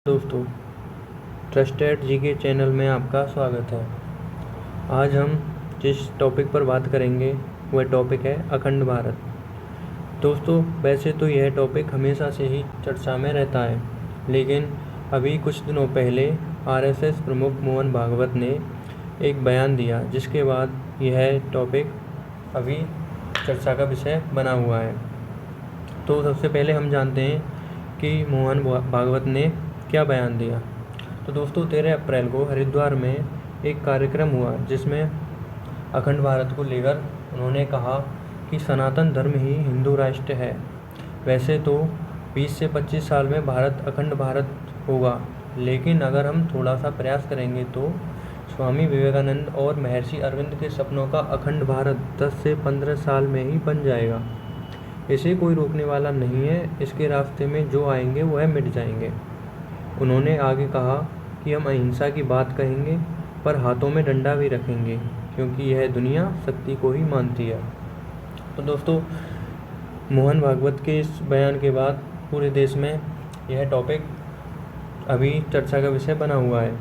दोस्तों, trusted GK channel में आपका स्वागत है। आज हम जिस टॉपिक पर बात करेंगे वह टॉपिक है अखंड भारत। दोस्तों, वैसे तो यह टॉपिक हमेशा से ही चर्चा में रहता है, लेकिन अभी कुछ दिनों पहले आरएसएस प्रमुख मोहन भागवत ने एक बयान दिया, जिसके बाद यह टॉपिक अभी चर्चा का विषय बना हुआ है। तो सबसे पहले हम जानते हैं कि मोहन भागवत ने क्या बयान दिया। तो दोस्तों, 13 अप्रैल को हरिद्वार में एक कार्यक्रम हुआ, जिसमें अखंड भारत को लेकर उन्होंने कहा कि सनातन धर्म ही हिंदू राष्ट्र है। वैसे तो 20 से 25 साल में भारत अखंड भारत होगा, लेकिन अगर हम थोड़ा सा प्रयास करेंगे तो स्वामी विवेकानंद और महर्षि अरविंद के सपनों का अखंड भारत 10 से 15 साल में ही बन जाएगा। इसे कोई रोकने वाला नहीं है। इसके रास्ते में जो आएंगे वह मिट जाएंगे। उन्होंने आगे कहा कि हम अहिंसा की बात कहेंगे, पर हाथों में डंडा भी रखेंगे, क्योंकि यह दुनिया शक्ति को ही मानती है। तो दोस्तों, मोहन भागवत के इस बयान के बाद पूरे देश में यह टॉपिक अभी चर्चा का विषय बना हुआ है।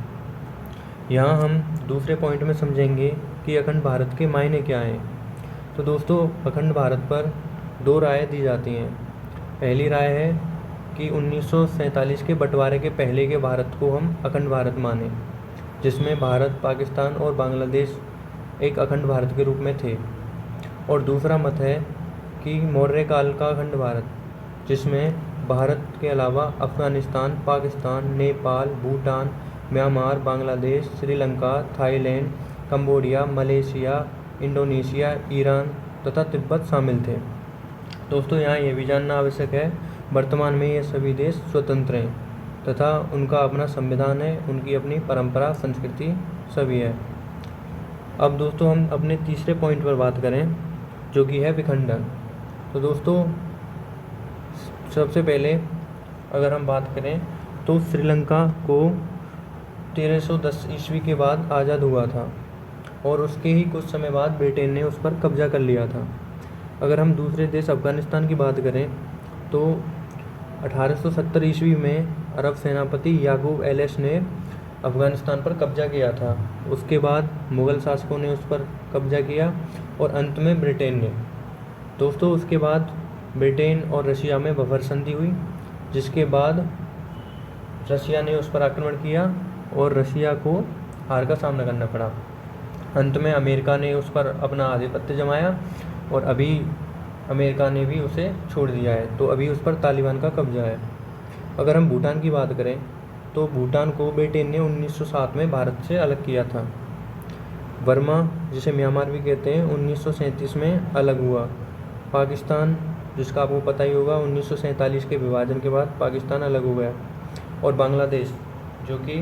यहाँ हम दूसरे पॉइंट में समझेंगे कि अखंड भारत के मायने क्या हैं। तो दोस्तों, अखंड भारत पर दो राय दी जाती हैं। पहली राय है कि 1947 के बंटवारे के पहले के भारत को हम अखंड भारत माने, जिसमें भारत, पाकिस्तान और बांग्लादेश एक अखंड भारत के रूप में थे। और दूसरा मत है कि मौर्य काल का अखंड भारत, जिसमें भारत के अलावा Afghanistan, Pakistan, Nepal, Bhutan, Myanmar, Bangladesh, Sri Lanka, Thailand, Cambodia, Malaysia, Indonesia, Iran तथा तिब्बत शामिल थे। दोस्तों, यहाँ यह भी जानना आवश्यक है, वर्तमान में ये सभी देश स्वतंत्र हैं तथा उनका अपना संविधान है, उनकी अपनी परंपरा, संस्कृति सभी है। अब दोस्तों, हम अपने तीसरे पॉइंट पर बात करें, जो कि है विखंडन। तो दोस्तों, सबसे पहले अगर हम बात करें तो श्रीलंका को 1310 ईस्वी के बाद आज़ाद हुआ था और उसके ही कुछ समय बाद ब्रिटेन ने उस पर कब्जा कर लिया था। अगर हम दूसरे देश अफ़गानिस्तान की बात करें तो 1870 ईस्वी में अरब सेनापति याकूब एलिस ने अफ़गानिस्तान पर कब्जा किया था। उसके बाद मुग़ल शासकों ने उस पर कब्जा किया और अंत में ब्रिटेन ने। दोस्तों, उसके बाद ब्रिटेन और रशिया में बफर संधि हुई, जिसके बाद रशिया ने उस पर आक्रमण किया और रशिया को हार का सामना करना पड़ा। अंत में अमेरिका ने उस पर अपना आधिपत्य जमाया और अभी अमेरिका ने भी उसे छोड़ दिया है, तो अभी उस पर तालिबान का कब्जा है। अगर हम भूटान की बात करें तो भूटान को ब्रिटेन ने 1907 में भारत से अलग किया था। बर्मा, जिसे म्यांमार भी कहते हैं, 1937 में अलग हुआ। पाकिस्तान, जिसका आपको पता ही होगा, 1947 के विभाजन के बाद पाकिस्तान अलग हो गया। और बांग्लादेश, जो कि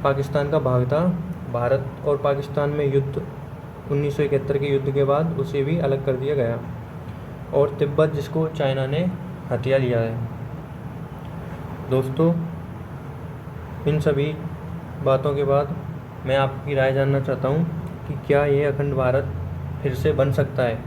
पाकिस्तान का भाग था, भारत और पाकिस्तान में युद्ध 1971 के युद्ध के बाद उसे भी अलग कर दिया गया। और तिब्बत, जिसको चाइना ने हथिया लिया है। दोस्तों, इन सभी बातों के बाद मैं आपकी राय जानना चाहता हूँ कि क्या ये अखंड भारत फिर से बन सकता है।